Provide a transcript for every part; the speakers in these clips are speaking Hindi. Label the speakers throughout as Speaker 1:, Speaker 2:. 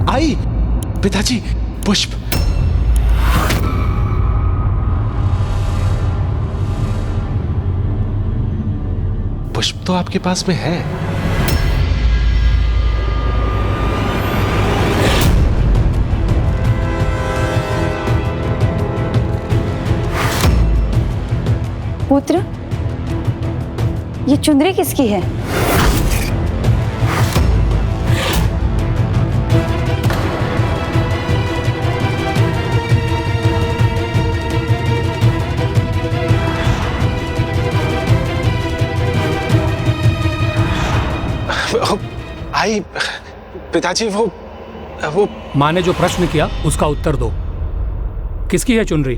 Speaker 1: आई पिताजी, पुष्प। पुष्प तो आपके पास में है।
Speaker 2: पुत्र, ये चुनरी किसकी है?
Speaker 1: आई पिताजी, वो
Speaker 3: माँ ने जो प्रश्न किया उसका उत्तर दो। किसकी है चुनरी?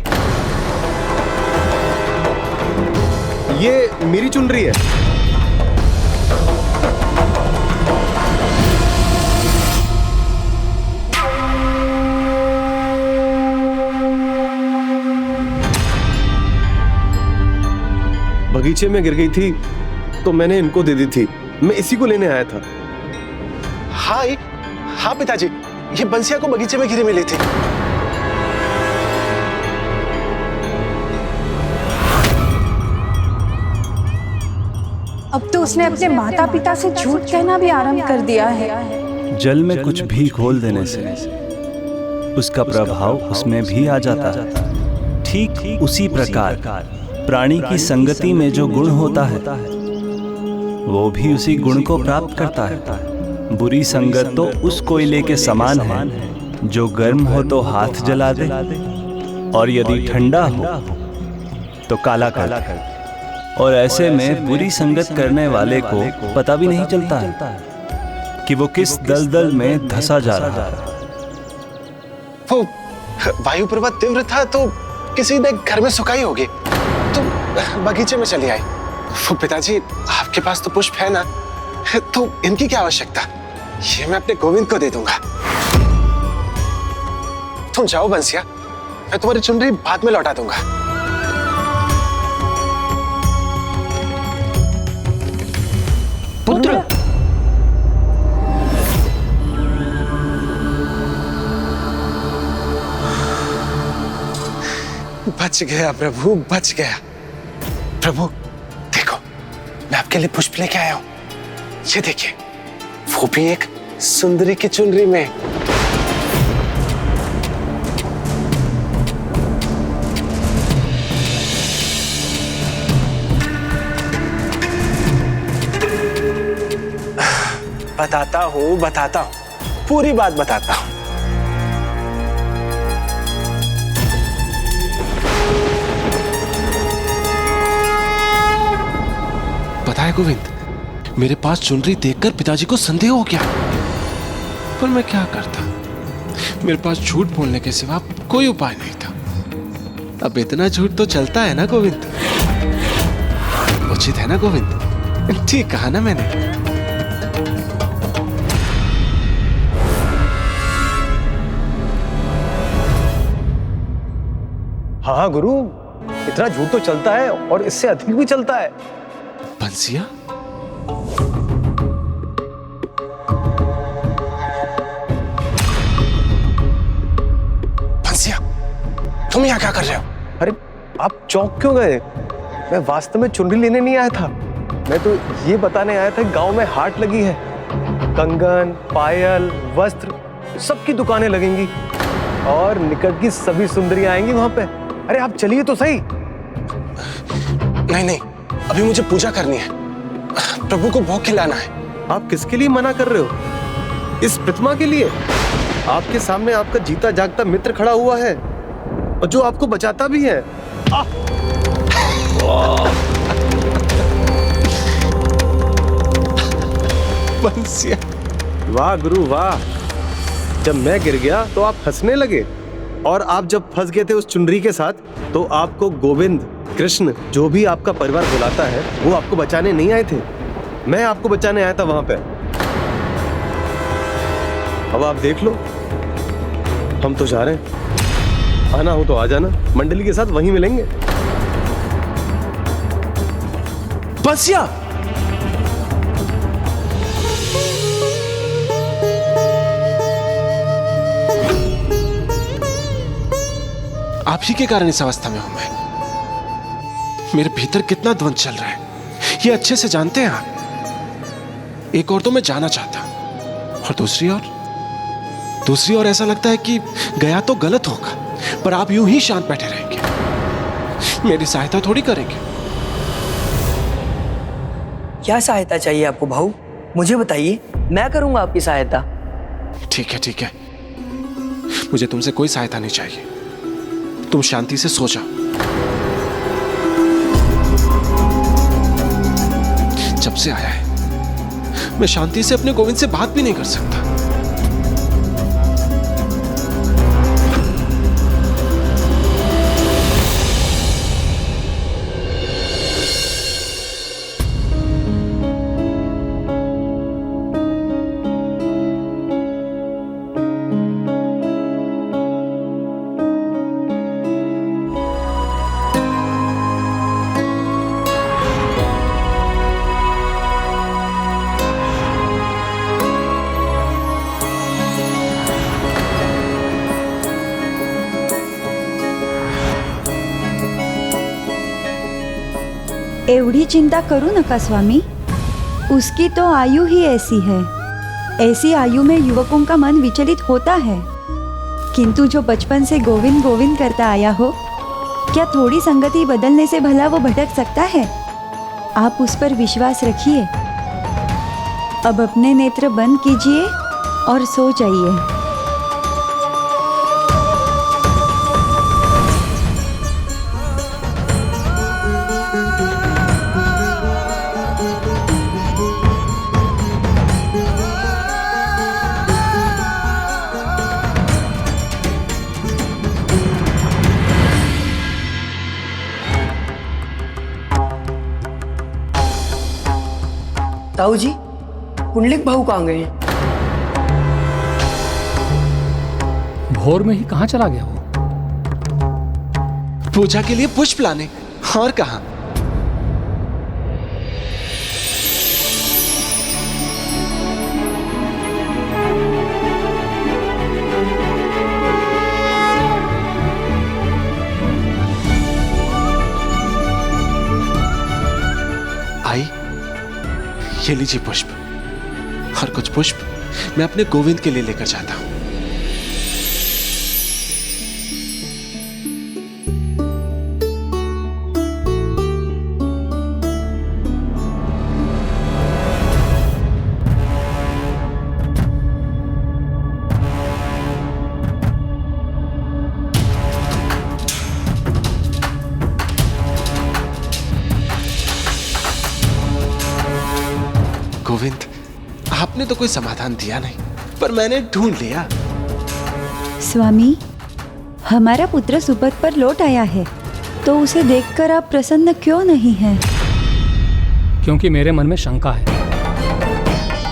Speaker 4: ये मेरी चुनरी है। बगीचे में गिर गई थी तो मैंने इनको दे दी थी। मैं इसी को लेने आया था।
Speaker 1: हाँ पिताजी, ये बंसिया को बगीचे में गिरी मिली थी।
Speaker 2: अब तो उसने अपने माता पिता से झूठ कहना भी आरंभ कर दिया है।
Speaker 5: जल में कुछ भी घोल देने से उसका प्रभाव उसमें भी आ जाता है। ठीक उसी प्रकार प्राणी की संगति में जो गुण होता है वो भी उसी गुण को प्राप्त करता है। बुरी संगत तो उस कोयले के समान है जो गर्म हो तो हाथ जला दे और यदि ठंडा हो तो काला कर दे। और ऐसे में बुरी संगत करने वाले को पता भी नहीं चलता है कि वो किस दलदल में धंसा जा रहा है।
Speaker 1: वो वायु पर्वत तीव्र था तो किसी ने घर में सुखाई होगी तो बगीचे में चली आई। वो पिताजी, आपके पास तो पुष्प है ना, तो इनकी क्या आवश्यकता? ये मैं अपने गोविंद को दे दूंगा। तुम जाओ बंसिया, मैं तुम्हारी चुनरी बाद में लौटा दूंगा।
Speaker 2: पुत्र,
Speaker 1: बच गया प्रभु, बच गया। प्रभु देखो, मैं आपके लिए पुष्प लेके आया हूं। ये देखिए, वो भी एक सुंदरी की चुनरी में। बताता हूं, पूरी बात बताता हूं। पता है गोविंद, मेरे पास चुनरी देखकर पिताजी को संदेह हो गया, पर मैं क्या करता? मेरे पास झूठ बोलने के सिवा कोई उपाय नहीं था। अब इतना झूठ तो चलता है ना गोविंद? उचित है ना गोविंद? ठीक कहा ना मैंने?
Speaker 4: हाँ गुरु, इतना झूठ तो चलता है और इससे अधिक भी चलता है।
Speaker 1: बंसिया, बंसिया, तुम यहाँ क्या कर रहे हो?
Speaker 4: अरे आप चौंक क्यों गए? मैं वास्तव में चुनरी लेने नहीं आया था। मैं तो ये बताने आया था गांव में हाट लगी है। कंगन, पायल, वस्त्र सबकी दुकानें लगेंगी और निकट की सभी सुंदरियां आएंगी वहां पे। अरे आप चलिए तो सही।
Speaker 1: नहीं, अभी मुझे पूजा करनी है, प्रभु को भोग खिलाना है।
Speaker 4: आप किसके लिए मना कर रहे हो? इस प्रतिमा के लिए। आपके सामने आपका जीता जागता मित्र खड़ा हुआ है और जो आपको बचाता भी है।
Speaker 1: बंसिया,
Speaker 4: वाह गुरु वाह। जब मैं गिर गया तो आप हंसने लगे और आप जब फंस गए थे उस चुनरी के साथ तो आपको गोविंद, कृष्ण, जो भी आपका परिवार बुलाता है वो आपको बचाने नहीं आए थे। मैं आपको बचाने आया था वहां पे। अब आप देख लो, हम तो जा रहे हैं। आना हो तो आ जाना, मंडली के साथ वहीं मिलेंगे।
Speaker 1: बंसिया, आप ही के कारण इस अवस्था में हूं मैं। मेरे भीतर कितना द्वंद चल रहा है ये अच्छे से जानते हैं आप। एक और तो मैं जाना चाहता और दूसरी ओर ऐसा लगता है कि गया तो गलत होगा, पर आप यूं ही शांत बैठे रहेंगे, मेरी सहायता थोड़ी करेंगे।
Speaker 6: क्या सहायता चाहिए आपको भाऊ? मुझे बताइए, मैं करूंगा आपकी सहायता।
Speaker 1: ठीक है, मुझे तुमसे कोई सहायता नहीं चाहिए। तुम शांति से सो जाओ। जब से आया है मैं शांति से अपने गोविंद से बात भी नहीं कर सकता।
Speaker 2: एवढी चिंता करू नका स्वामी, उसकी तो आयु ही ऐसी है। ऐसी आयु में युवकों का मन विचलित होता है, किंतु जो बचपन से गोविंद गोविंद करता आया हो, क्या थोड़ी संगति बदलने से भला वो भटक सकता है? आप उस पर विश्वास रखिए। अब अपने नेत्र बंद कीजिए और सो जाइए।
Speaker 6: ताऊ जी, पुंडलिक भाऊ कहाँ गए हैं?
Speaker 3: भोर में ही कहाँ चला गया वो?
Speaker 1: पूजा के लिए पुष्प लाने, और कहां? आई, ये लीजिए पुष्प, और कुछ पुष्प मैं अपने गोविंद के लिए लेकर जाता हूं। गोविंद, आपने तो कोई समाधान दिया नहीं, पर मैंने ढूंढ लिया।
Speaker 2: स्वामी, हमारा पुत्र सुपथ पर लौट आया है, तो उसे देखकर आप प्रसन्न क्यों नहीं हैं?
Speaker 3: क्योंकि मेरे मन में शंका है।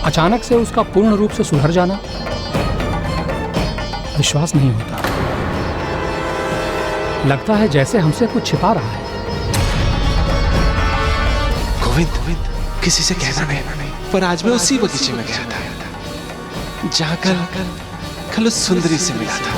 Speaker 3: अचानक से उसका पूर्ण रूप से सुधर जाना विश्वास नहीं होता। लगता है जैसे हमसे कुछ छिपा रहा है।
Speaker 1: गोविंद, किसी से कहना नहीं, पर आज मैं उसी बगीचे में गया था जहां कल उस सुंदरी से मिला था।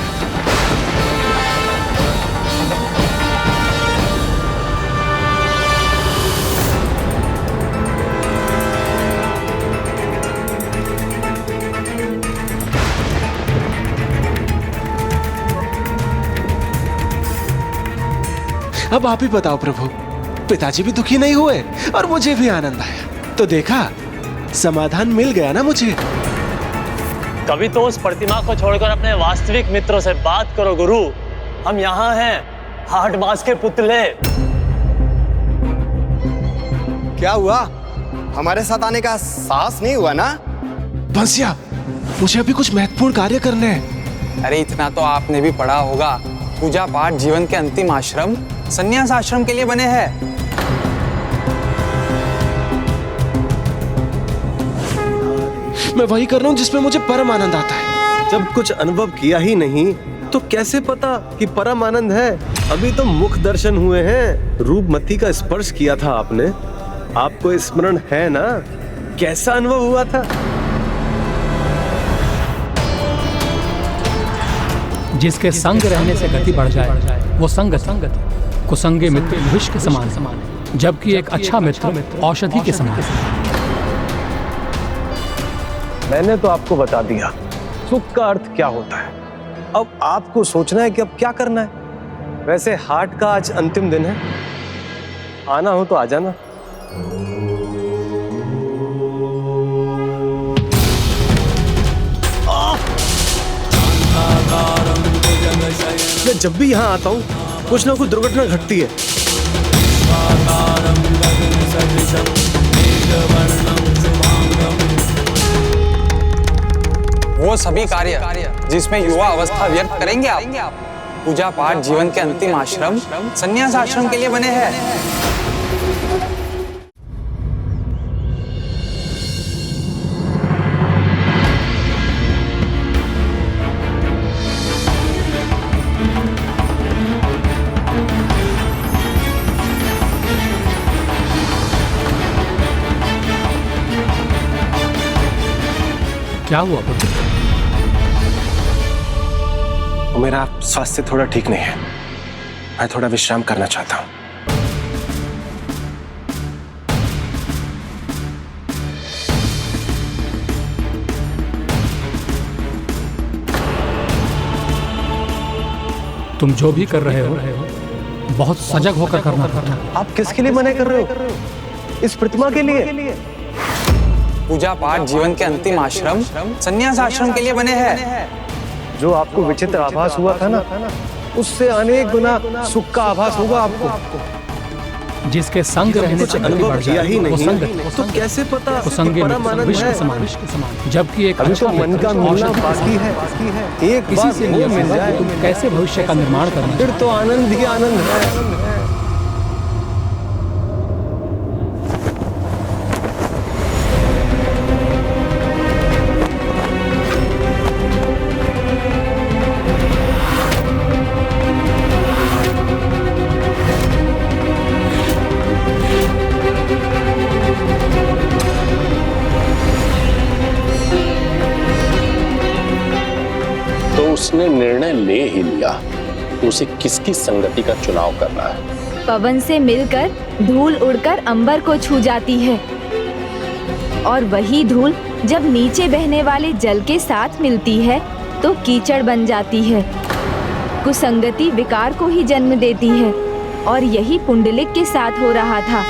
Speaker 1: अब आप ही बताओ प्रभु, पिताजी भी दुखी नहीं हुए और मुझे भी आनंद आया, तो देखा समाधान मिल गया ना मुझे।
Speaker 7: कभी तो उस प्रतिमा को छोड़कर अपने वास्तविक मित्रों से बात करो गुरु। हम यहाँ हैं, हाटबाज के पुतले।
Speaker 8: क्या हुआ? हमारे साथ आने का साहस नहीं हुआ ना?
Speaker 1: बंसिया, मुझे अभी कुछ महत्वपूर्ण कार्य करने हैं।
Speaker 8: अरे इतना तो आपने भी पढ़ा होगा, पूजा पाठ जीवन के अंतिम आश्रम संन्यास आश्रम के लिए बने हैं।
Speaker 1: मैं वही कर रहा हूँ जिसमें मुझे परम आनंद आता है।
Speaker 4: जब कुछ अनुभव किया ही नहीं तो कैसे पता कि परम आनंद है? अभी तो मुख दर्शन हुए हैं, रूपमती का स्पर्श किया था आपने। आपको स्मरण है ना कैसा अनुभव हुआ था?
Speaker 3: जिसके संग रहने से गति बढ़ जाए वो संगति। कुसंगे मित्र विष के समान, जबकि एक अच्छा मित्र औषधि के समान।
Speaker 4: मैंने तो आपको बता दिया सुख का अर्थ क्या होता है। अब आपको सोचना है कि अब क्या करना है। वैसे हाट का आज अंतिम दिन है, आना हो तो आ जाना। मैं जब भी यहाँ आता हूँ कुछ ना कुछ दुर्घटना घटती है।
Speaker 8: वो सभी कार्य जिसमें युवा अवस्था व्यर्थ करेंगे आप, पूजा पाठ जीवन के अंतिम आश्रम संन्यास आश्रम के लिए बने हैं।
Speaker 3: क्या हुआ पुत्र?
Speaker 1: मेरा स्वास्थ्य थोड़ा ठीक नहीं है, मैं थोड़ा विश्राम करना चाहता हूँ।
Speaker 3: तुम जो भी कर रहे हो बहुत सजग होकर करना पड़ता है।
Speaker 4: आप किसके लिए मना कर रहे हो? इस प्रतिमा के लिए?
Speaker 8: पूजा पाठ जीवन के अंतिम आश्रम संन्यास आश्रम के लिए बने हैं।
Speaker 4: जो आपको विचित्र आभास हुआ था ना, उससे अनेक गुना सुख का आभास होगा आपको।
Speaker 3: जिसके संग रहने से गति बढ़ जाए
Speaker 4: ही
Speaker 3: वो
Speaker 4: नहीं
Speaker 3: संगति।
Speaker 4: तो कैसे पता
Speaker 3: कुसंगे
Speaker 4: परम
Speaker 3: मित्र
Speaker 4: आनंद
Speaker 3: विष के
Speaker 4: है?
Speaker 3: समान, जबकि एक
Speaker 4: अभी
Speaker 3: अच्छा
Speaker 4: तो मन का
Speaker 3: मित्र
Speaker 4: मिलना
Speaker 3: औषधि के
Speaker 4: बाकी
Speaker 3: समान।
Speaker 4: है। एक
Speaker 3: इसी
Speaker 4: बार
Speaker 3: से
Speaker 4: वो
Speaker 3: नियम
Speaker 4: मिल
Speaker 3: है
Speaker 4: जाए
Speaker 3: कि तुम कैसे भविष्य का निर्माण करना
Speaker 4: फिर तो आनंद ही आनंद है।
Speaker 9: तो उसने निर्णय ले ही लिया कि उसे किसकी संगति का चुनाव करना है।
Speaker 10: पवन से मिलकर धूल उड़कर अंबर को छू जाती है और वही धूल जब नीचे बहने वाले जल के साथ मिलती है तो कीचड़ बन जाती है। कुसंगति विकार को ही जन्म देती है और यही पुंडलिक के साथ हो रहा था।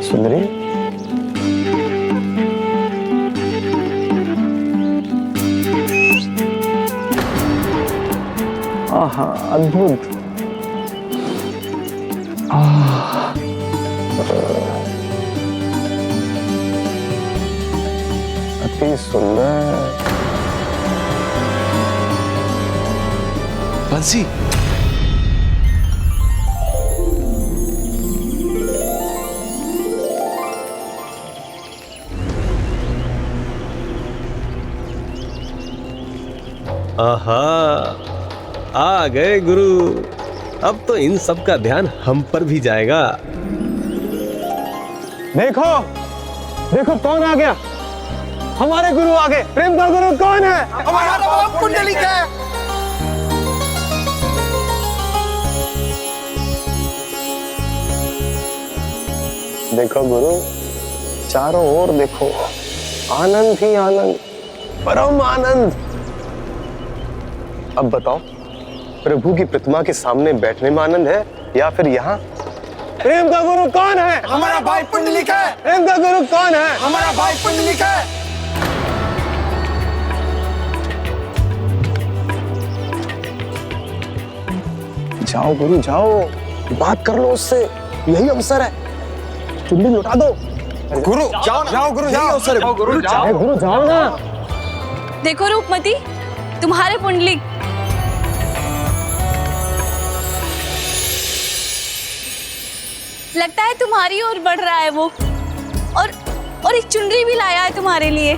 Speaker 4: सुंदरी, आहा अद्भुत। अति सुंदर।
Speaker 1: बंसी,
Speaker 4: आहा, आ गए गुरु। अब तो इन सब का ध्यान हम पर भी जाएगा। देखो देखो कौन आ गया, हमारे गुरु आ गए। प्रेम का गुरु कौन है?
Speaker 11: हमारा बाप पुंडलिक है।
Speaker 4: देखो गुरु, चारों ओर देखो, आनंद ही आनंद, परम आनंद। अब बताओ, प्रभु की प्रतिमा के सामने बैठने में आनंद है या फिर यहाँ? प्रेम का गुरु कौन है?
Speaker 11: हमारा भाई पुंडलिक है।
Speaker 4: प्रेम का गुरु कौन है?
Speaker 11: हमारा भाई पुंडलिक है।
Speaker 4: जाओ गुरु जाओ, बात कर लो उससे, यही अवसर है। चुन्नी लुटा दो।
Speaker 11: गुरु जाओ ना।
Speaker 4: जाओ गुरु
Speaker 11: जाओ।
Speaker 4: अवसर है।
Speaker 11: गुरु जाओ।
Speaker 4: गुरु जाओ ना।
Speaker 10: देखो रूपमती, तुम्हारे पुंडलिक। लगता है तुम्हारी ओर बढ़ रहा है वो, और एक चुनरी भी लाया है तुम्हारे लिए।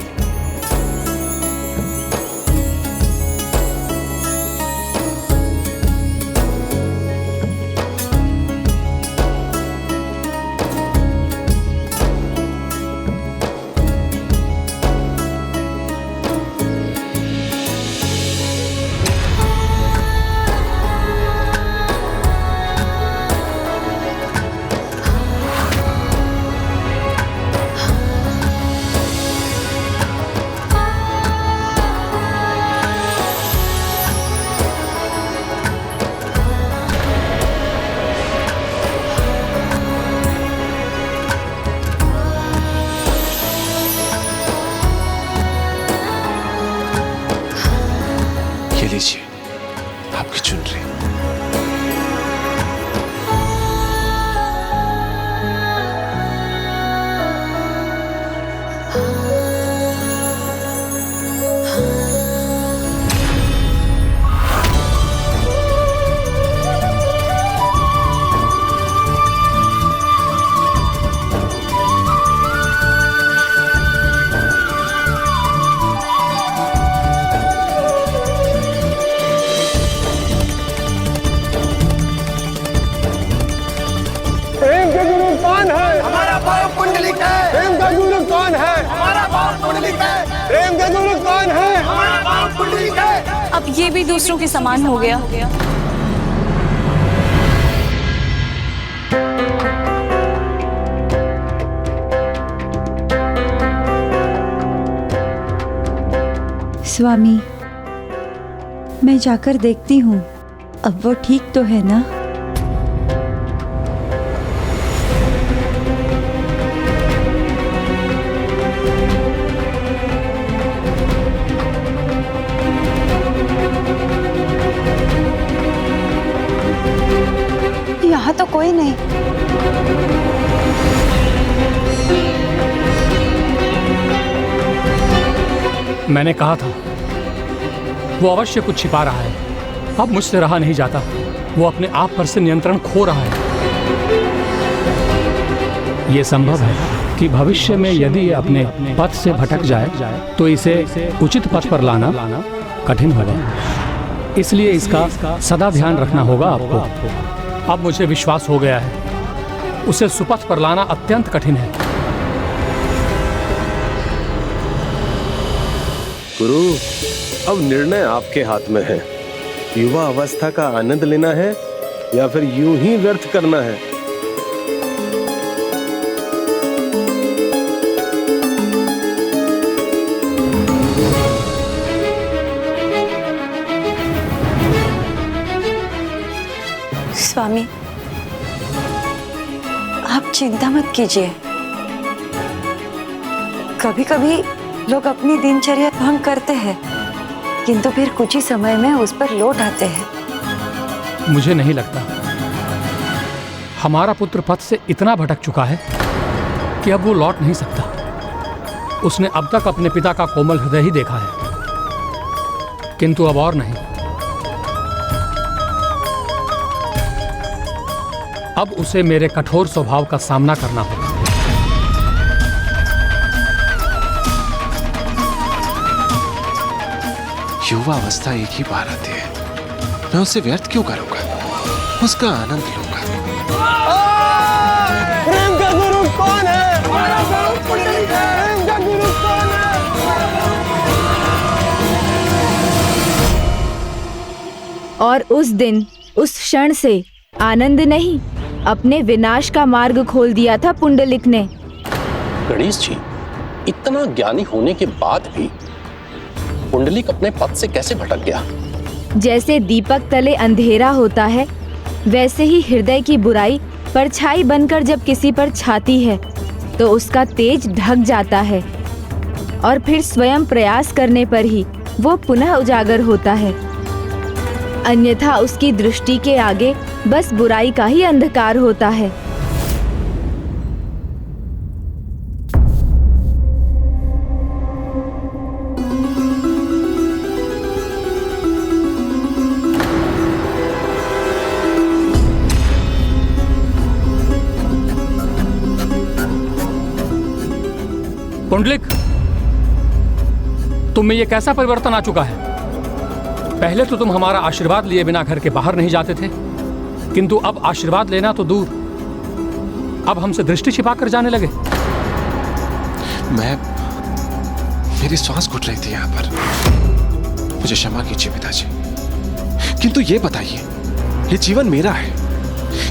Speaker 1: लीजिए आपकी चुनरी।
Speaker 11: प्रेम का गुरु कौन है? हमारा भाव पुंडलिक है। प्रेम का गुरु कौन है? हमारा भाव पुंडलिक है। प्रेम का गुरु कौन है? हमारा भाव पुंडलिक है।
Speaker 12: अब ये भी दूसरों के समान हो गया।
Speaker 2: स्वामी, मैं जाकर देखती हूँ, अब वो ठीक तो है ना?
Speaker 12: यहाँ तो कोई नहीं।
Speaker 3: मैंने कहा था वो अवश्य कुछ छिपा रहा है। अब मुझसे रहा नहीं जाता। वो अपने आप पर से नियंत्रण खो रहा है। ये संभव है कि भविष्य में यदि ये अपने पथ से भटक जाए तो इसे उचित पथ पर लाना कठिन होगा। इसलिए इसका सदा ध्यान रखना होगा आपको। अब मुझे विश्वास हो गया है, उसे सुपथ पर लाना अत्यंत कठिन है।
Speaker 4: गुरु, अब निर्णय आपके हाथ में है। युवा अवस्था का आनंद लेना है या फिर यूं ही व्यर्थ करना है?
Speaker 12: स्वामी, आप चिंता मत कीजिए। कभी कभी लोग अपनी दिनचर्या भंग करते हैं, किंतु फिर कुछ ही समय में उस पर लौट आते हैं।
Speaker 3: मुझे नहीं लगता। हमारा पुत्र पथ से इतना भटक चुका है कि अब वो लौट नहीं सकता। उसने अब तक अपने पिता का कोमल हृदय ही देखा है, किंतु अब और नहीं। अब उसे मेरे कठोर स्वभाव का सामना करना होगा।
Speaker 1: युवा अवस्था एक ही बार आती है, मैं उसे व्यर्थ क्यों करूंगा? उसका आनंद लूंगा।
Speaker 11: प्रेम का गुरु कौन है? हमारा भाव पुंडलिक है। प्रेम का गुरु कौन है?
Speaker 10: और उस दिन, उस क्षण से आनंद नहीं, अपने विनाश का मार्ग खोल दिया था पुंडलिक ने।
Speaker 9: गणेश जी, इतना ज्ञानी होने के बाद भी पुंडलिक अपने पथ से कैसे भटक गया?
Speaker 10: जैसे दीपक तले अंधेरा होता है, वैसे ही हृदय की बुराई परछाई बनकर जब किसी पर छाती है तो उसका तेज ढक जाता है और फिर स्वयं प्रयास करने पर ही वो पुनः उजागर होता है। अन्यथा उसकी दृष्टि के आगे बस बुराई का ही अंधकार होता है।
Speaker 3: पुंडलिक, तुम में ये कैसा परिवर्तन आ चुका है? पहले तो तुम हमारा आशीर्वाद लिए बिना घर के बाहर नहीं जाते थे, किंतु अब आशीर्वाद लेना तो दूर, अब हमसे दृष्टि छिपा कर जाने लगे।
Speaker 1: मेरी श्वास घुट रही थी यहाँ पर, मुझे क्षमा कीजिए पिताजी। किंतु ये बताइए, ये जीवन मेरा है,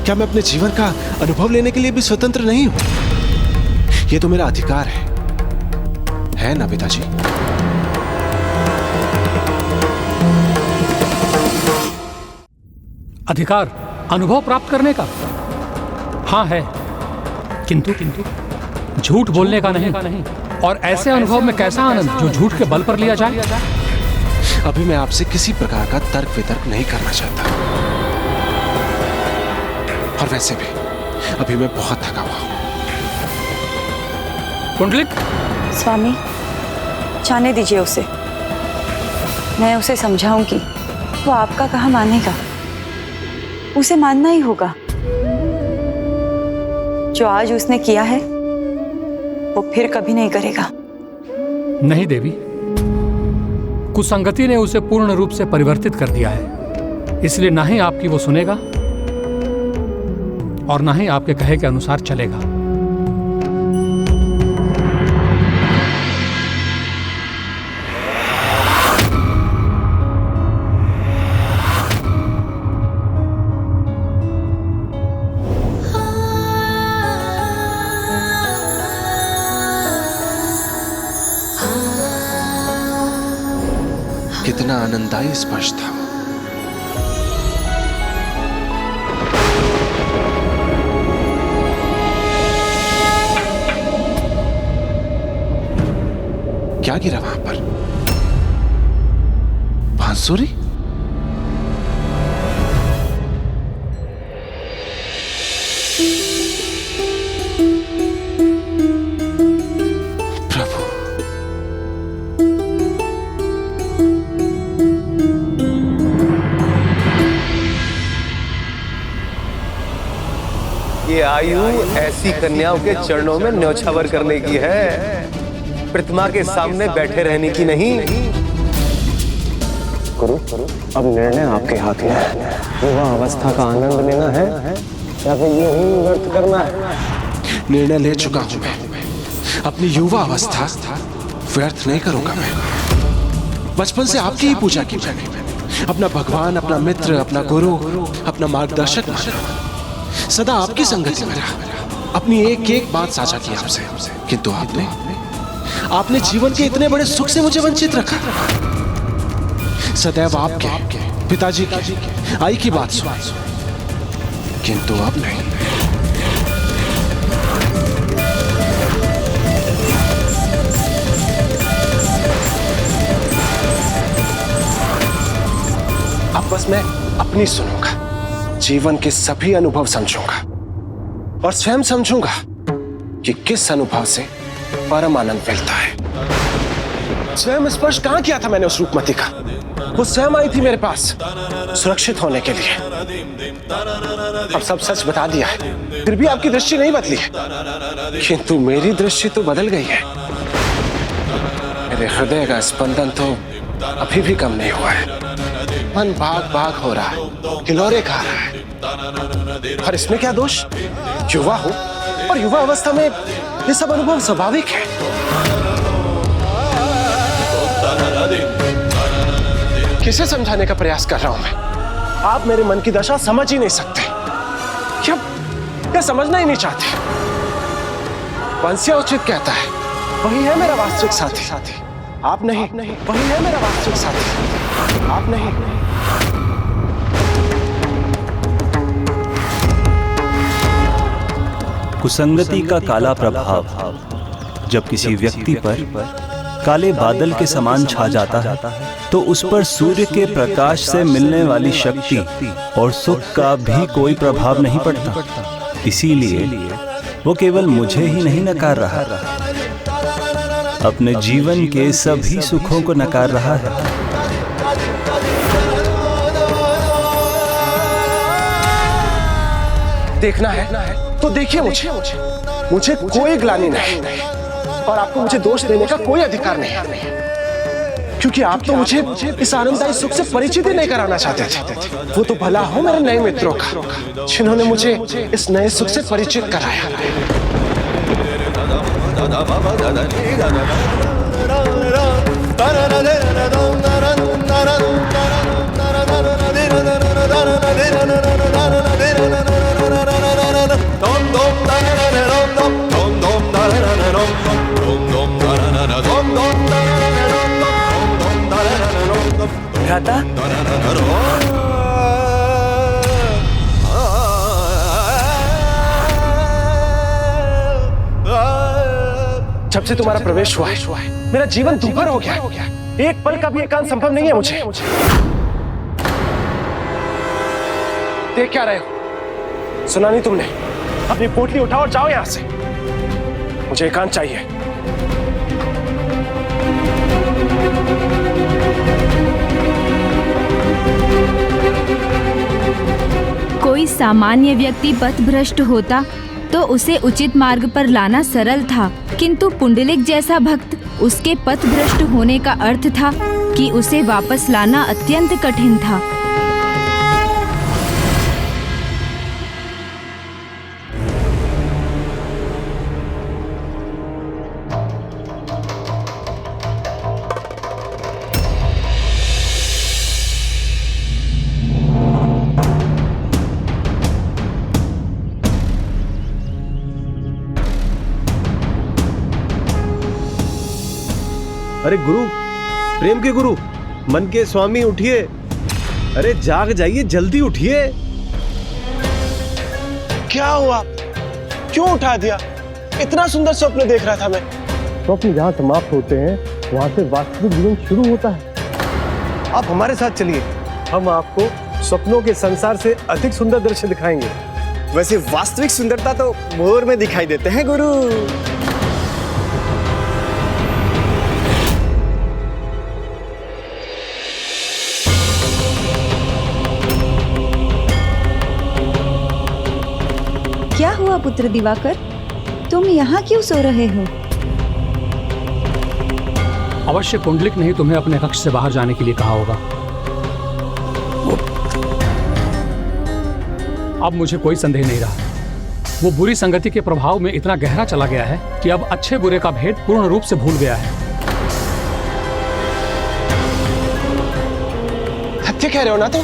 Speaker 1: क्या मैं अपने जीवन का अनुभव लेने के लिए भी स्वतंत्र नहीं हूं? ये तो मेरा अधिकार है ना पिताजी?
Speaker 3: अधिकार अनुभव प्राप्त करने का? हाँ है, किंतु झूठ बोलने का नहीं। और ऐसे अनुभव में कैसा आनंद जो झूठ के बल पर लिया जाए?
Speaker 1: अभी मैं आपसे किसी प्रकार का तर्क वितर्क नहीं करना चाहता। और वैसे भी अभी मैं बहुत थका हुआ हूं।
Speaker 3: पुंडलिक,
Speaker 12: स्वामी, जाने दीजिए उसे। मैं उसे समझाऊंगी, वो आपका कहा मानेगा। उसे मानना ही होगा। जो आज उसने किया है वो फिर कभी नहीं करेगा।
Speaker 3: नहीं देवी, कुसंगति ने उसे पूर्ण रूप से परिवर्तित कर दिया है। इसलिए ना ही आपकी वो सुनेगा और ना ही आपके कहे के अनुसार चलेगा।
Speaker 1: कितना आनंददायी स्पर्श था। क्या गिरा वहां पर? बांसुरी? प्रभु,
Speaker 4: ये आयु ऐसी कन्याओं के चरणों में न्यौछावर करने की है, प्रतिमा के सामने बैठे रहने की नहीं। गुरु, अब निर्णय आपके हाथ में है। युवा अवस्था का आनंद लेना है या फिर यूं ही व्यर्थ करना है?
Speaker 1: निर्णय ले चुका हूं मैं। अपनी युवा अवस्था व्यर्थ नहीं करूंगा मैं। बचपन से आपकी ही पूजा की मैंने। अपना भगवान, अपना मित्र, अपना गुरु, अपना मार्गदर्शक माना। सदा आपकी संगति में रहा। अपनी एक एक बात साझा की आपसे, किंतु आपने जीवन के इतने बड़े सुख से मुझे वंचित रखा। सदैव आपके पिताजी की, आई की बात सुनी, किंतु अब नहीं। अब बस मैं अपनी सुनूंगा, जीवन के सभी अनुभव समझूंगा और स्वयं समझूंगा कि किस अनुभव से परम आनंद मिलता है। स्वयं स्पर्श कहां किया था मैंने उस रूपमती का? वो स्वयं आई थी मेरे पास सुरक्षित होने के लिए। अब सब सच बता दिया है, फिर भी आपकी दृष्टि नहीं बदली है, किंतु मेरी दृष्टि तो बदल गई है। मेरे हृदय का स्पंदन तो अभी भी कम नहीं हुआ है। मन भाग भाग हो रहा है, हिलोरे खा रहा है। और इसमें क्या दोष? युवा हो और युवा अवस्था में ये सब अनुभव स्वाभाविक है। किसे समझाने का प्रयास कर रहा हूं मैं? आप मेरे मन की दशा समझ ही नहीं सकते। क्या समझना ही नहीं चाहते? वंशिया उचित कहता है, वही है मेरा वास्तविक साथी। आप नहीं। वही है मेरा वास्तविक साथी, आप नहीं।
Speaker 5: कुसंगति का काला प्रभाव जब किसी व्यक्ति पर काले बादल के समान छा जाता है तो उस पर सूर्य के प्रकाश से मिलने वाली शक्ति और सुख का भी कोई प्रभाव नहीं पड़ता। इसीलिए वो केवल मुझे ही नहीं नकार रहा, अपने जीवन के सभी सुखों को नकार रहा है।
Speaker 1: देखना है तो देखिए मुझे कोई ग्लानि नहीं और आपको मुझे दोष देने का कोई अधिकार नहीं, क्योंकि आप तो मुझे इस आनंददायी सुख से परिचित ही नहीं कराना चाहते थे। वो तो भला हो मेरे नए मित्रों का, जिन्होंने मुझे इस नए सुख से परिचित कराया।
Speaker 6: भ्राता,
Speaker 1: जब से तुम्हारा प्रवेश हुआ है मेरा जीवन दुभर हो गया। एक पल का भी एकांत संभव नहीं है मुझे। देख क्या रहे हो? सुना नहीं तुमने? अपनी पोटली उठाओ और जाओ यहां से। मुझे एकांत चाहिए।
Speaker 10: कोई सामान्य व्यक्ति पथभ्रष्ट होता तो उसे उचित मार्ग पर लाना सरल था, किंतु पुंडलिक जैसा भक्त, उसके पथभ्रष्ट होने का अर्थ था कि उसे वापस लाना अत्यंत कठिन था।
Speaker 4: अरे गुरु, प्रेम के गुरु, मन के स्वामी उठिए। अरे जाग जाइए, जल्दी उठिए।
Speaker 1: क्या हुआ? क्यों उठा दिया? इतना सुंदर स्वप्न देख रहा था मैं।
Speaker 4: स्वप्न जहाँ समाप्त होते हैं वहां से वास्तविक जीवन शुरू होता है। आप हमारे साथ चलिए, हम आपको सपनों के संसार से अधिक सुंदर दृश्य दिखाएंगे।
Speaker 11: वैसे वास्तविक सुंदरता तो भोर में दिखाई देते हैं गुरु।
Speaker 2: क्या हुआ पुत्र दिवाकर, तुम यहाँ क्यों सो रहे हो?
Speaker 3: अवश्य पुंडलिक ने ही तुम्हें अपने कक्ष से बाहर जाने के लिए कहा होगा। अब मुझे कोई संदेह नहीं रहा। वो बुरी संगति के प्रभाव में इतना गहरा चला गया है कि अब अच्छे बुरे का भेद पूर्ण रूप से भूल गया है।
Speaker 1: सत्य कह रहे हो ना तुम?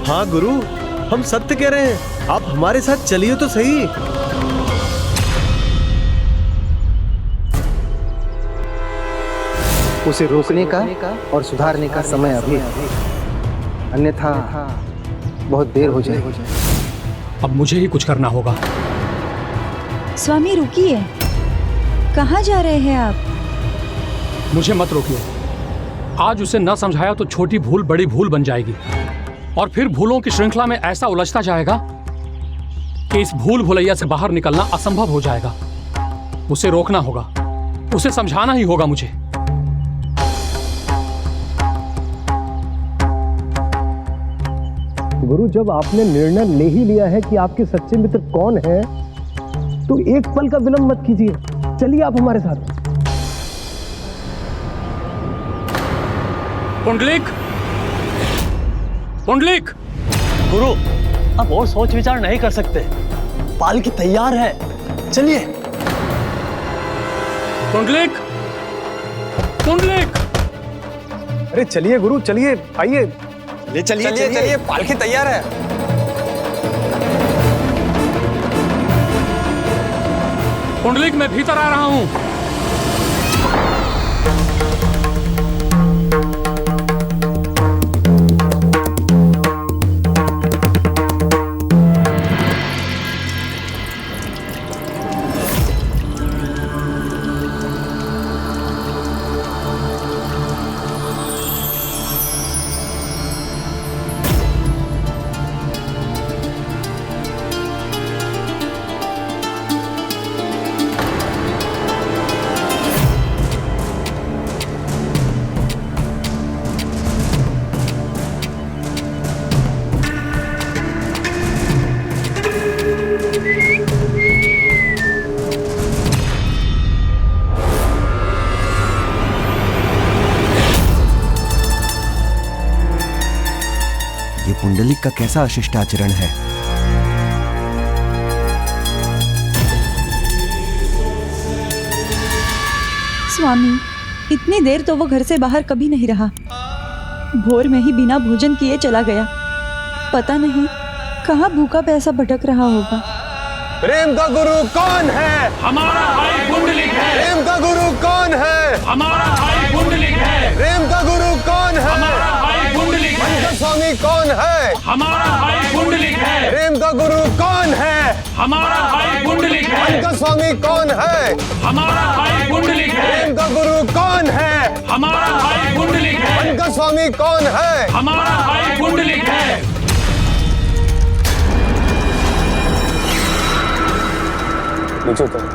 Speaker 4: हाँ गुरु, हम सत्य कह रहे हैं। आप हमारे साथ चलिए तो सही।
Speaker 13: उसे रोकने का और सुधारने का समय अभी है, अन्यथा बहुत देर हो जाएगी।
Speaker 3: अब मुझे ही कुछ करना होगा।
Speaker 2: स्वामी रुकिए, कहाँ जा रहे हैं आप?
Speaker 3: मुझे मत रोकिए। आज उसे न समझाया तो छोटी भूल बड़ी भूल बन जाएगी, और फिर भूलों की श्रृंखला में ऐसा उलझता जाएगा कि इस भूल भुलैया से बाहर निकलना असंभव हो जाएगा। उसे रोकना होगा, उसे समझाना ही होगा मुझे।
Speaker 4: गुरु, जब आपने निर्णय ले ही लिया है कि आपके सच्चे मित्र कौन है, तो एक पल का विलंब मत कीजिए। चलिए आप हमारे साथ।
Speaker 3: पुंडलिक, पुंडलिक!
Speaker 7: गुरु, अब और सोच विचार नहीं कर सकते। पालकी तैयार है, चलिए।
Speaker 3: पुंडलिक, पुंडलिक!
Speaker 4: अरे चलिए गुरु, चलिए, आइए।
Speaker 11: ले चलिए, चलिए, पालकी तैयार है।
Speaker 3: पुंडलिक, मैं भीतर आ रहा हूं।
Speaker 13: पुंडलिक का कैसा अशिष्टाचरण है।
Speaker 2: स्वामी, इतनी देर तो वो घर से बाहर कभी नहीं रहा। भोर में ही बिना भोजन किए चला गया। पता नहीं कहाँ भूखा प्यासा भटक रहा होगा।
Speaker 11: प्रेम का गुरु कौन है?
Speaker 3: हमारा भाई पुंडलिक है।
Speaker 11: प्रेम का गुरु कौन है?
Speaker 3: हमारा भाई पुंडलिक है।
Speaker 11: प्रेम का गुरु कौन है?
Speaker 3: हमारा भाई पुंडलिक है।
Speaker 11: पंकज स्वामी कौन है?
Speaker 3: हमारा भाई पुंडलिक है।
Speaker 11: प्रेम का गुरु कौन है?
Speaker 3: हमारा भाई पुंडलिक है।
Speaker 11: पंकज स्वामी कौन है?
Speaker 3: हमारा भाई पुंडलिक है।
Speaker 11: प्रेम का गुरु कौन है?
Speaker 3: हमारा भाई पुंडलिक
Speaker 11: अग्नि कौन है?
Speaker 3: हमारा भाई पुंडलिक है।
Speaker 4: नीचे उतर।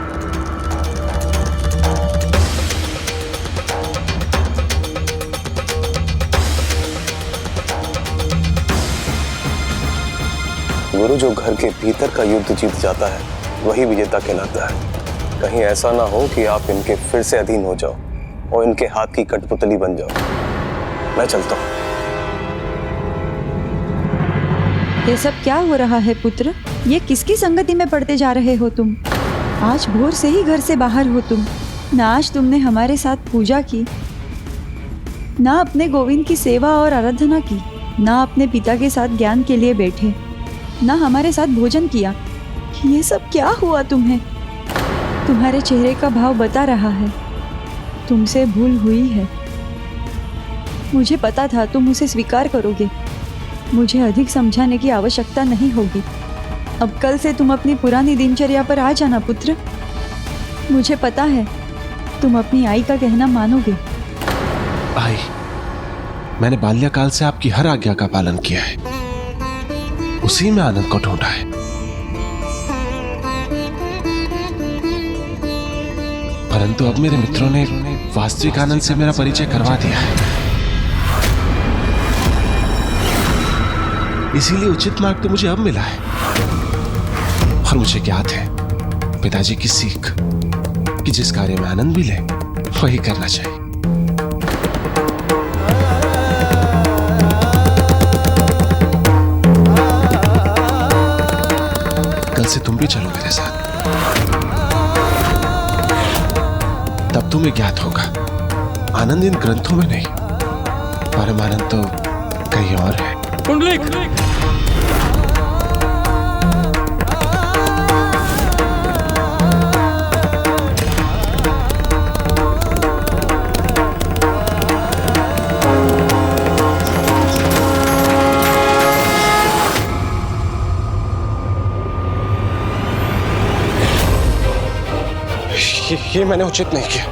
Speaker 4: गुरु, जो घर के भीतर का युद्ध जीत जाता है वही विजेता कहलाता है। कहीं ऐसा ना हो कि आप इनके फिर से अधीन हो जाओ और इनके हाथ की कठपुतली बन जाओ। मैं चलता हूं।
Speaker 2: ये सब क्या हो रहा है पुत्र? ये किसकी संगति में पड़ते जा रहे हो तुम? आज भोर से ही घर से बाहर हो तुम। ना आज तुमने हमारे साथ पूजा की, ना अपने गोविंद की सेवा और आराधना की, ना अपने पिता के साथ ज्ञान के लिए बैठे, ना हमारे साथ भोजन किया। ये सब क्या हुआ तुम्हें? तुम्हारे चेहरे का भाव बता रहा है तुमसे भूल हुई है। मुझे पता था तुम उसे स्वीकार करोगे। मुझे अधिक समझाने की आवश्यकता नहीं होगी। अब कल से तुम अपनी पुरानी दिनचर्या पर आ जाना पुत्र। मुझे पता है तुम अपनी आई का कहना मानोगे।
Speaker 1: आई, मैंने बाल्यकाल से आपकी हर आज्ञा का पालन किया है, उसी में आनंद को ढूंढा है। परंतु अब मेरे मित्रों ने वास्तविक आनंद से मेरा परिचय करवा दिया है। इसीलिए उचित मार्ग तो मुझे अब मिला है। और मुझे ज्ञात है पिताजी की सीख कि जिस कार्य में आनंद मिले वही करना चाहिए। कल से तुम भी चलो मेरे साथ, तब तुम्हें ज्ञात होगा आनंद इन ग्रंथों में नहीं, परम आनंद तो कहीं और है।
Speaker 3: पुंडलिक,
Speaker 1: ये मैंने उचित नहीं किया।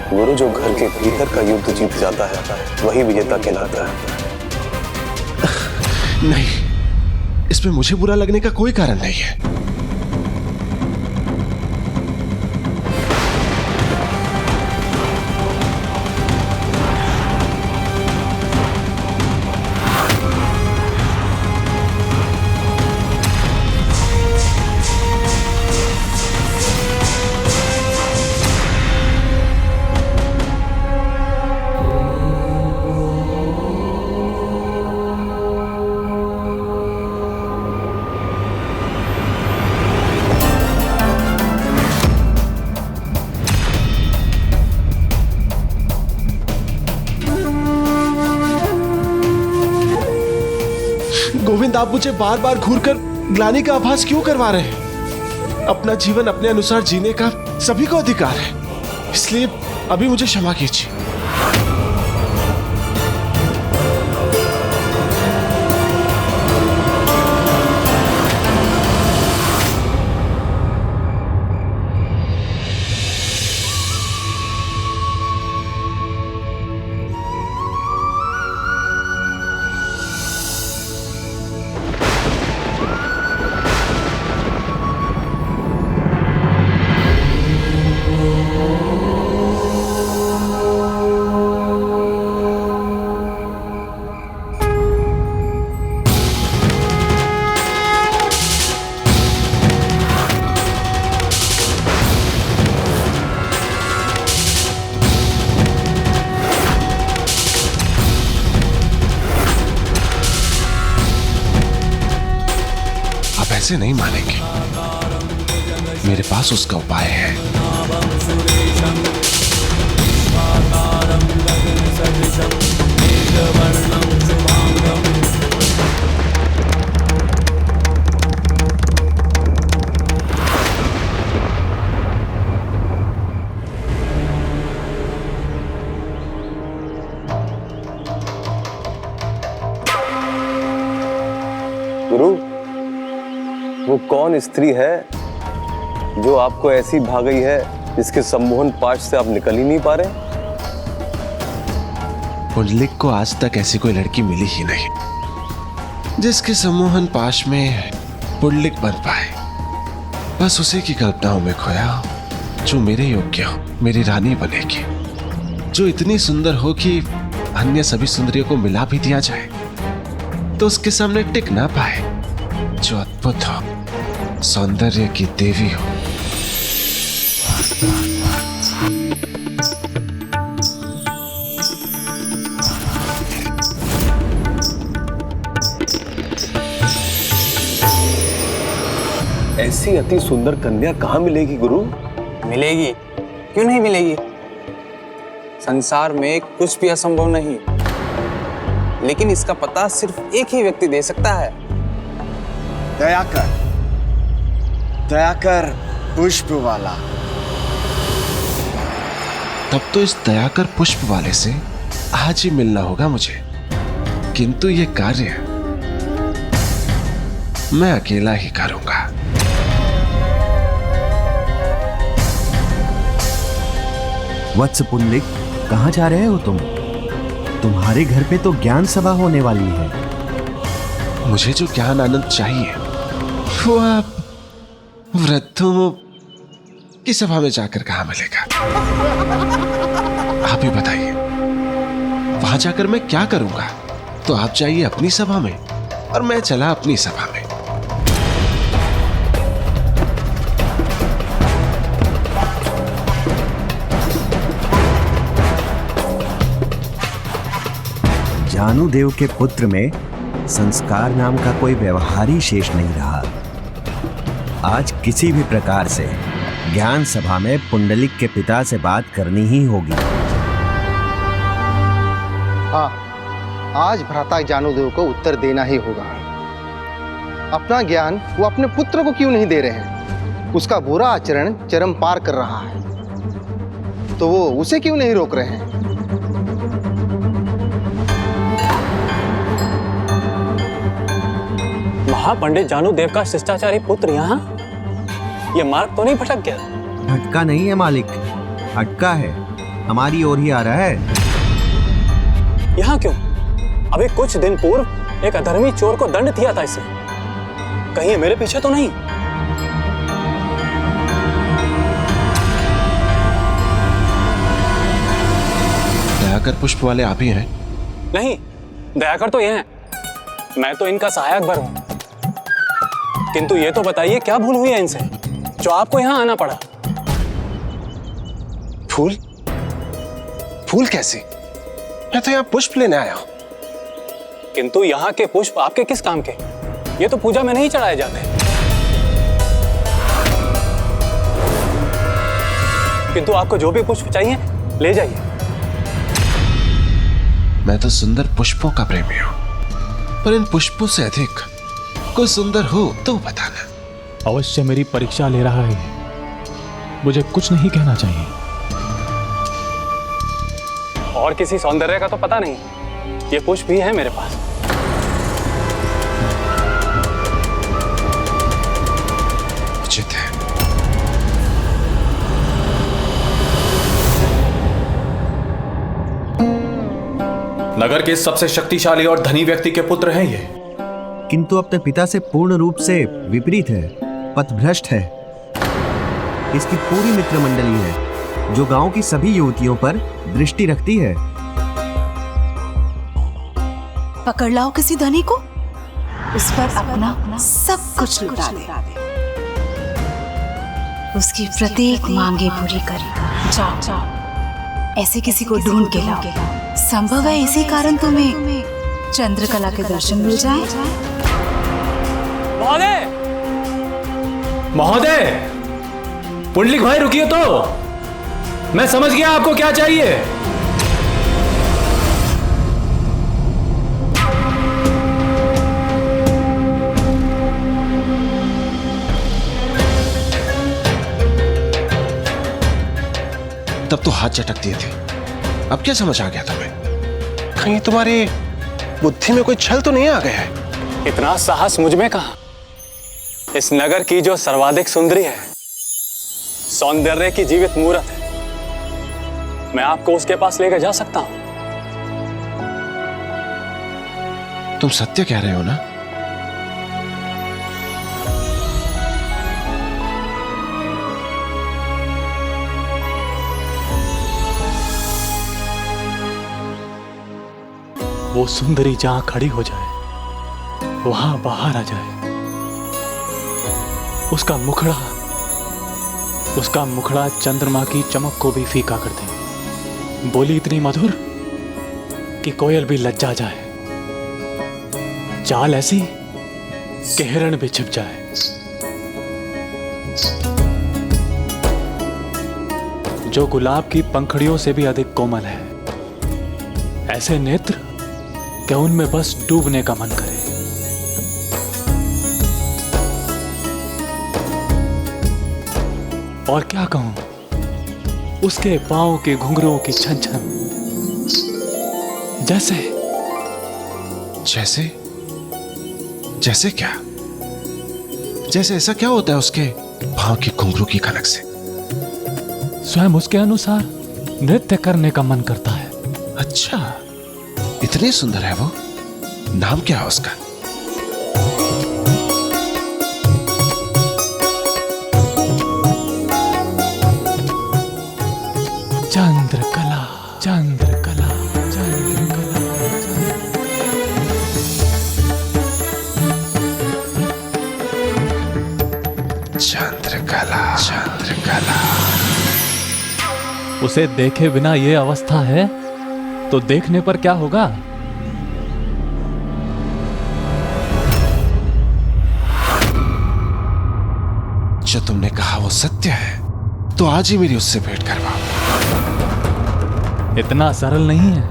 Speaker 4: गुरु, जो घर के भीतर का युद्ध जीत जाता है वही विजेता कहलाता है।
Speaker 1: नहीं, इसमें मुझे बुरा लगने का कोई कारण नहीं है। गोविंद, आप मुझे बार बार घूरकर ग्लानि का आभास क्यों करवा रहे हैं? अपना जीवन अपने अनुसार जीने का सभी को अधिकार है, इसलिए अभी मुझे क्षमा कीजिए। ऐसे नहीं मानेंगे, मेरे पास उसका उपाय है।
Speaker 4: गुरु, वो कौन स्त्री है जो आपको ऐसी भा गई है जिसके सम्मोहन पाश से आप निकल ही नहीं पा रहे?
Speaker 1: पुंडलिक को आज तक ऐसी कोई लड़की मिली ही नहीं जिसके सम्मोहन पाश में पुंडलिक बन पाए। बस उसी की कल्पनाओं में खोया हूं, जो मेरे योग्य हो, मेरी रानी बनेगी, जो इतनी सुंदर हो कि अन्य सभी सुंदरियों को मिला भी दिया जाए तो उसके सामने टिक ना पाए, जो अद्भुत हो, सौंदर्य की देवी हो।
Speaker 4: ऐसी अति सुंदर कन्या कहाँ मिलेगी गुरु?
Speaker 8: मिलेगी, क्यों नहीं मिलेगी? संसार में कुछ भी असंभव नहीं, लेकिन इसका पता सिर्फ एक ही व्यक्ति दे सकता है।
Speaker 11: दयाकर पुष्प वाला।
Speaker 1: तब तो इस दयाकर पुष्प वाले से आज ही मिलना होगा मुझे, किंतु ये कार्य मैं अकेला ही करूंगा।
Speaker 14: वत्स पुंडलिक, कहाँ जा रहे हो तुम? तुम्हारे घर पे तो ज्ञान सभा होने वाली है।
Speaker 1: मुझे जो ज्ञान आनंद चाहिए वो आप वृद्धों की सभा में जाकर कहाँ मिलेगा? आप ही बताइए, वहां जाकर मैं क्या करूंगा? तो आप जाइए अपनी सभा में और मैं चला अपनी सभा में।
Speaker 14: जानुदेव के पुत्र में संस्कार नाम का कोई व्यवहार ही शेष नहीं रहा। आज किसी भी प्रकार से ज्ञान सभा में पुंडलिक के पिता से बात करनी ही होगी।
Speaker 13: हाँ, आज भ्राता जानुदेव को उत्तर देना ही होगा। अपना ज्ञान वो अपने पुत्र को क्यों नहीं दे रहे हैं? उसका बुरा आचरण चरम पार कर रहा है, तो वो उसे क्यों नहीं रोक रहे हैं?
Speaker 7: महापंडित जानुदेव का शिष्टाचारी पुत्र यहाँ? ये मार्ग तो नहीं भटक गया?
Speaker 14: भटका नहीं है मालिक, अटका है, हमारी ओर ही आ रहा है।
Speaker 7: यहाँ क्यों? अभी कुछ दिन पूर्व एक अधर्मी चोर को दंड दिया था इसे। कहीं ये मेरे पीछे तो नहीं?
Speaker 1: दयाकर पुष्प वाले आप ही हैं?
Speaker 7: नहीं, दयाकर तो ये हैं। मैं तो इनका सहायक भर हूं। किंतु ये तो बताइए, क्या भूल हुई है इनसे जो आपको यहाँ आना पड़ा?
Speaker 1: फूल? फूल कैसे? मैं तो यहाँ पुष्प लेने आया हूं।
Speaker 7: किंतु यहाँ के पुष्प आपके किस काम के? ये तो पूजा में नहीं चढ़ाए जाते। किंतु आपको जो भी पुष्प चाहिए ले जाइए।
Speaker 1: मैं तो सुंदर पुष्पों का प्रेमी हूं, पर इन पुष्पों से अधिक कोई सुंदर हो तो बताना।
Speaker 15: अवश्य मेरी परीक्षा ले रहा है, मुझे कुछ नहीं कहना चाहिए।
Speaker 7: और किसी सौंदर्य का तो पता नहीं, ये पुष्प भी है मेरे पास।
Speaker 1: उचित है।
Speaker 15: नगर के सबसे शक्तिशाली और धनी व्यक्ति के पुत्र हैं ये,
Speaker 14: किंतु अपने पिता से पूर्ण रूप से विपरीत है, पथभ्रष्ट है। इसकी पूरी मित्र मंडली है जो गांव की सभी युवतियों पर दृष्टि रखती है।
Speaker 16: पकड़ लाओ किसी धनी को, उस पर अपना सब कुछ लुटा दे, उसकी प्रत्येक मांगे पूरी करेगा। जाओ जाओ, ऐसे किसी को ढूंढ के लाओ। संभव है इसी कारण तुम्हें चंद्रकला के दर्शन मिल जाए।
Speaker 7: महोदय!
Speaker 3: महोदय! पुंडलिक भाई रुकिए तो, मैं समझ गया आपको क्या चाहिए।
Speaker 1: तब तो हाथ झटक दिए थे, अब क्या समझ आ गया तुम्हें? कहीं तुम्हारी बुद्धि में कोई छल तो नहीं आ गया है?
Speaker 7: इतना साहस मुझ में कहां? इस नगर की जो सर्वाधिक सुंदरी है, सौंदर्य की जीवित मूर्त है, मैं आपको उसके पास लेकर जा सकता हूं।
Speaker 1: तुम सत्य कह रहे हो ना?
Speaker 7: वो सुंदरी जहां खड़ी हो जाए वहां बाहर आ जाए। उसका मुखड़ा चंद्रमा की चमक को भी फीका कर दे। बोली इतनी मधुर कि कोयल भी लज्जा जाए। चाल ऐसी कि हिरण भी छिप जाए। जो गुलाब की पंखड़ियों से भी अधिक कोमल है। ऐसे नेत्र कि उनमें बस डूबने का मन करे। और क्या कहूं, उसके पांव के घुंघरुओं की छन छन जैसे
Speaker 1: जैसे जैसे क्या? जैसे ऐसा क्या होता है उसके पांव की घुंघरू की खनक से?
Speaker 7: स्वयं उसके अनुसार नृत्य करने का मन करता है।
Speaker 1: अच्छा, इतनी सुंदर है वो? नाम क्या है उसका?
Speaker 7: चंद्रकला, चंद्रकला, चंद्रकला।
Speaker 1: चंद्रकला, चंद्रकला।
Speaker 7: उसे देखे बिना ये अवस्था है तो देखने पर क्या होगा?
Speaker 1: जो तुमने कहा वो सत्य है तो आज ही मेरी उससे भेंट करवाओ।
Speaker 7: इतना सरल नहीं है।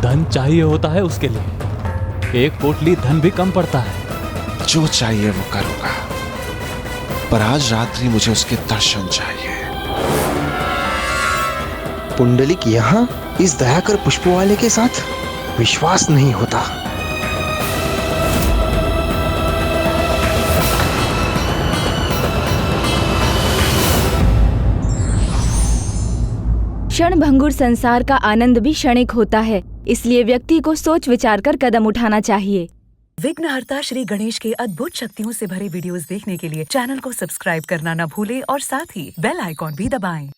Speaker 7: धन चाहिए होता है उसके लिए। एक पोटली धन भी कम पड़ता है।
Speaker 1: जो चाहिए वो करूंगा, पर आज रात्रि मुझे उसके दर्शन चाहिए।
Speaker 13: पुंडलिक यहाँ इस दयाकर पुष्पवाले के साथ? विश्वास नहीं होता।
Speaker 10: क्षणभंगुर संसार का आनंद भी क्षणिक होता है, इसलिए व्यक्ति को सोच विचार कर कदम उठाना चाहिए।
Speaker 17: विघ्नहर्ता श्री गणेश के अद्भुत शक्तियों से भरे वीडियोस देखने के लिए चैनल को सब्सक्राइब करना न भूलें और साथ ही बेल आइकॉन भी दबाएं।